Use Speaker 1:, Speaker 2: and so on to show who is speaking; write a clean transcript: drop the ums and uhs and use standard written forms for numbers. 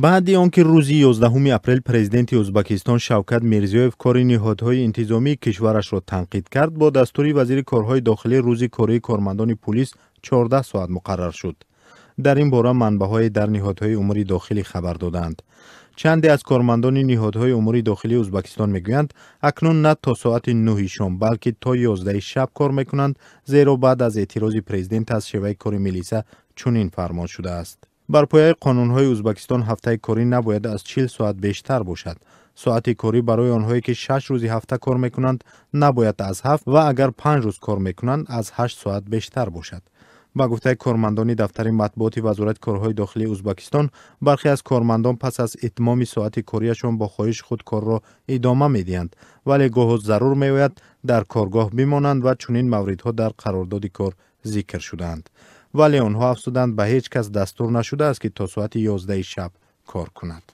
Speaker 1: баъди он ки рӯзи 11 апрел президенти ӯзбекистон Шавкат Мирзиёев кори ниҳодҳои интизомии кишварашро танқид кард, бо дастури вазири корҳои дохилӣ рӯзи кории кормандони пулис 14 соат муқаррар шуд. дар ин бора манбаъҳое дар ниҳодҳои умури дохилӣ хабар доданд. чанде аз кормандони ниҳодҳои умури дохилии ӯзбекистон мегӯянд акнун на то соати 9 шом балки то 11 шаб кор мекунанд, зеро баъд аз эътирози президент аз шеваи кори милиса чунин фармон шудааст. бар пояи қонунҳои ӯзбекистон ҳафтаи корӣ набояд аз 40 соат бештар бошад. соати корӣ барои онҳое ки 6 рӯзи ҳафта кор мекунанд набояд аз 7 ва агар 5 рӯз кор мекунанд аз 8 соат бештар бошад. ба гуфтаи кормандони дафтари матбуоти вазорати корҳои дохилии ӯзбекистон, бархе аз кормандон пас аз итмоми соати корияшон бо хоҳиши худ корро идома медиҳанд, вале гоҳо зарур меояд дар коргоҳ бимонанд ва чунин мавридҳо дар қарордоди кор зикр шудаанд. вале онҳо афзуданд ба ҳеҷ кас дастур нашудааст ки то соати 11 шаб кор кунад.